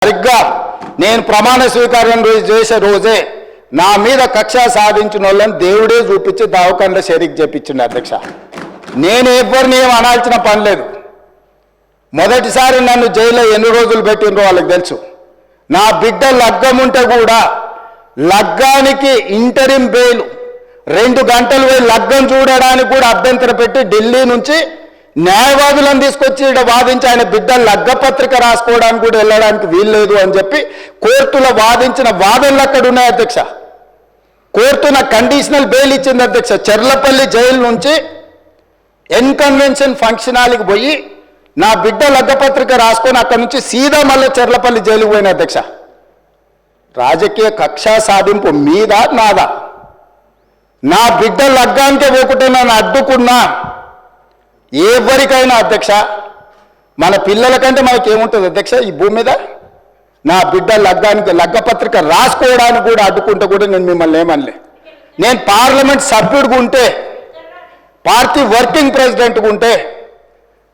సరిగ్గా నేను ప్రమాణ స్వీకారం చేసే రోజే నా మీద కక్ష సాధించిన వాళ్ళని దేవుడే చూపించి దావకంలో షరీక్ చేపించిండు అధ్యక్ష. నేను ఎవరిని ఏం అనాల్సిన పని లేదు. మొదటిసారి నన్ను జైల్లో ఎన్ని రోజులు పెట్టిండ్రో వాళ్ళకి తెలుసు. నా బిడ్డ లగ్గం ఉంటే కూడా లగ్గానికి ఇంటరిం బెయిల్ 2 గంటలు పోయి లగ్గం చూడడానికి కూడా అభ్యంతరం పెట్టి ఢిల్లీ నుంచి న్యాయవాదులను తీసుకొచ్చి ఇక్కడ వాదించి ఆయన బిడ్డ లగ్గపత్రిక రాసుకోవడానికి కూడా వెళ్ళడానికి వీల్లేదు అని చెప్పి కోర్టులో వాదించిన వాదనలు అక్కడ ఉన్నాయి అధ్యక్ష. కోర్టు నాకు కండిషనల్ బెయిల్ ఇచ్చింది అధ్యక్ష. చెర్లపల్లి జైలు నుంచి ఎన్కన్వెన్షన్ ఫంక్షన్ హాల్కి పోయి నా బిడ్డ లగ్గపత్రిక రాసుకొని అక్కడి నుంచి సీదా మళ్ళీ చెర్లపల్లి జైలుకు పోయిన అధ్యక్ష. రాజకీయ కక్ష సాధింపు మీద నాదా? నా బిడ్డ లగ్గానికే పోకుంటే నన్ను అడ్డుకున్నా ఎవరికైనా అధ్యక్ష, మన పిల్లల కంటే మనకేముంటుంది అధ్యక్ష ఈ భూమి మీద? నా బిడ్డ లగ్గానికి లగ్గపత్రిక రాసుకోవడానికి కూడా అడ్డుకుంటే కూడా నేను మిమ్మల్ని ఏమనలే. నేను పార్లమెంట్ సభ్యుడిగా ఉంటే, పార్టీ వర్కింగ్ ప్రెసిడెంట్గా ఉంటే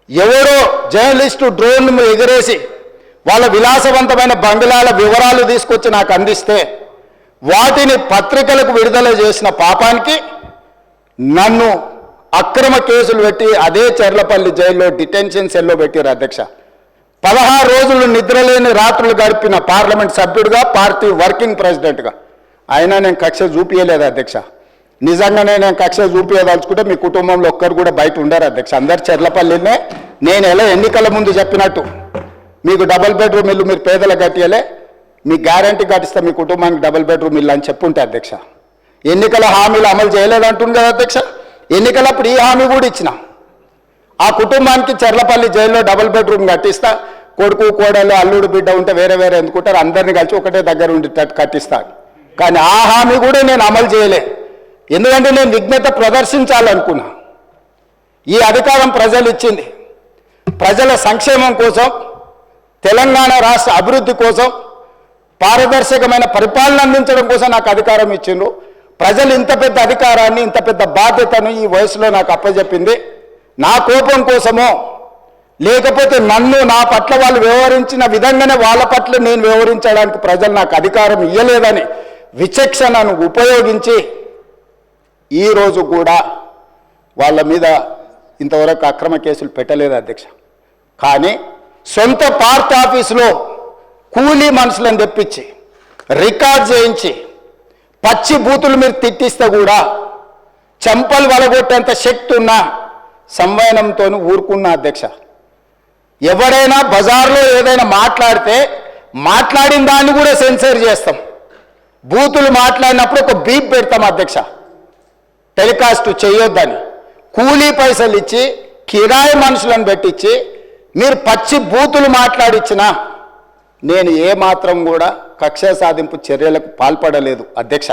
ఎవరో జర్నలిస్టు డ్రోన్ ఎగిరేసి వాళ్ళ విలాసవంతమైన బంగ్లాల వివరాలు తీసుకొచ్చి నాకు అందిస్తే వాటిని పత్రికలకు విడుదల చేసిన పాపానికి నన్ను అక్రమ కేసులు పెట్టి అదే చెర్లపల్లి జైల్లో డిటెన్షన్ సెల్లో పెట్టారు అధ్యక్ష. 16 రోజులు నిద్రలేని రాత్రులు గడిపిన పార్లమెంట్ సభ్యుడిగా, పార్టీ వర్కింగ్ ప్రెసిడెంట్గా అయినా నేను కక్ష చూపించలేదు అధ్యక్ష. నిజంగానే నేను కక్ష చూపించదలుచుకుంటే మీ కుటుంబంలో ఒక్కరు కూడా బయట ఉండరు అధ్యక్ష. అందరు చెర్లపల్లినే. నేను ఎలా ఎన్నికల ముందు చెప్పినట్టు మీకు డబుల్ బెడ్రూమ్ ఇల్లు మీరు పేదలకు కట్టియలే, మీ గ్యారంటీ కట్టిస్తా మీ కుటుంబానికి డబుల్ బెడ్రూమ్ ఇల్లు అని చెప్పుంటే అధ్యక్ష. ఎన్నికల హామీలు అమలు చేయలేదంటుంది కదా అధ్యక్ష. ఎన్నికలప్పుడు ఈ హామీ కూడా ఇచ్చిన. ఆ కుటుంబానికి చెర్లపల్లి జైల్లో డబుల్ బెడ్రూమ్ కట్టిస్తా, కొడుకు కోడలు అల్లుడు బిడ్డ ఉంటే వేరే వేరే ఎందుకుంటారు, అందరినీ కలిసి ఒకటే దగ్గర ఉండేటట్టు కట్టిస్తాను. కానీ ఆ హామీ కూడా నేను అమలు చేయలే. ఎందుకంటే నేను విఘ్నత ప్రదర్శించాలనుకున్నా. ఈ అధికారం ప్రజలు ఇచ్చింది ప్రజల సంక్షేమం కోసం, తెలంగాణ రాష్ట్ర అభివృద్ధి కోసం, పారదర్శకమైన పరిపాలన అందించడం కోసం నాకు అధికారం ఇచ్చిండ్రు. ప్రజలు ఇంత పెద్ద అధికారాన్ని, ఇంత పెద్ద బాధ్యతను ఈ వయసులో నాకు అప్పచెప్పింది నా కోపం కోసమో, లేకపోతే నన్ను నా పట్ల వాళ్ళు వ్యవహరించిన విధంగానే వాళ్ళ పట్ల నేను వ్యవహరించడానికి ప్రజలు నాకు అధికారం ఇవ్వలేదని విచక్షణను ఉపయోగించి ఈరోజు కూడా వాళ్ళ మీద ఇంతవరకు అక్రమ కేసులు పెట్టలేదు అధ్యక్ష. కానీ సొంత పార్టీ ఆఫీసులో కూలీ మనుషులను తెప్పించి రికార్డ్ చేయించి పచ్చి బూతులు మీరు తిట్టిస్తే కూడా చెంపలు వలగొట్టేంత శక్తి ఉన్న సంవయనంతో ఊరుకున్న అధ్యక్ష. ఎవరైనా బజార్లో ఏదైనా మాట్లాడితే మాట్లాడిన దాన్ని కూడా సెన్సర్ చేస్తాం. బూతులు మాట్లాడినప్పుడు ఒక బీప్ పెడతాం అధ్యక్ష, టెలికాస్ట్ చేయొద్దని. కూలీ పైసలు ఇచ్చి కిరాయి మనుషులను పెట్టించి మీరు పచ్చి బూతులు మాట్లాడిచ్చినా నేను ఏమాత్రం కూడా కక్ష సాధింపు చర్యలకు పాల్పడలేదు అధ్యక్ష.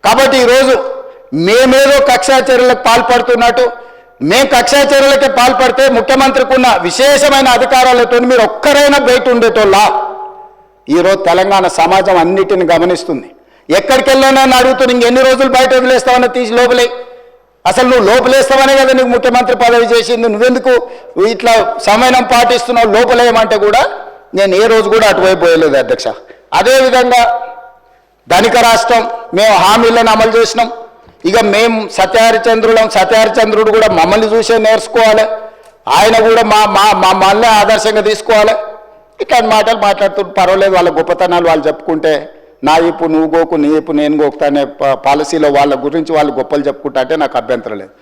కాబట్టి ఈరోజు మేమేదో కక్షా చర్యలకు పాల్పడుతున్నట్టు, మేము కక్షా చర్యలకే పాల్పడితే ముఖ్యమంత్రికి ఉన్న విశేషమైన అధికారాలతో మీరు ఒక్కరైనా బయట ఉండేటోళ్ళ? ఈరోజు తెలంగాణ సమాజం అన్నిటిని గమనిస్తుంది. ఎక్కడికి వెళ్ళానని అడుగుతున్నా, ఇంకెన్ని రోజులు బయట వదిలేస్తావని తీసి లోపలే. అసలు నువ్వు లోపలేస్తావనే కదా నీకు ముఖ్యమంత్రి పదవి చేసింది, నువ్వెందుకు ఇట్లా సమయం పాటిస్తున్నావు లోపలేయమంటే కూడా నేను ఏ రోజు కూడా అటువైపు పోయలేదు అధ్యక్ష. అదేవిధంగా ధనిక రాష్ట్రం, మేము హామీలను అమలు చేసినాం. ఇక మేము సత్యహరిచంద్రుడు కూడా మమ్మల్ని చూసే నేర్చుకోవాలి, ఆయన కూడా మమ్మల్ని ఆదర్శంగా తీసుకోవాలి. ఇట్లాంటి మాటలు మాట్లాడుతుంటే పర్వాలేదు, వాళ్ళ గొప్పతనాలు వాళ్ళు చెప్పుకుంటే నా ఇప్పు నువ్వు గోకు, నీ ఇప్పు నేను గోకుతా అనే పాలసీలో వాళ్ళ గురించి వాళ్ళు గొప్పలు చెప్పుకుంటా అంటే నాకు అభ్యంతరం లేదు.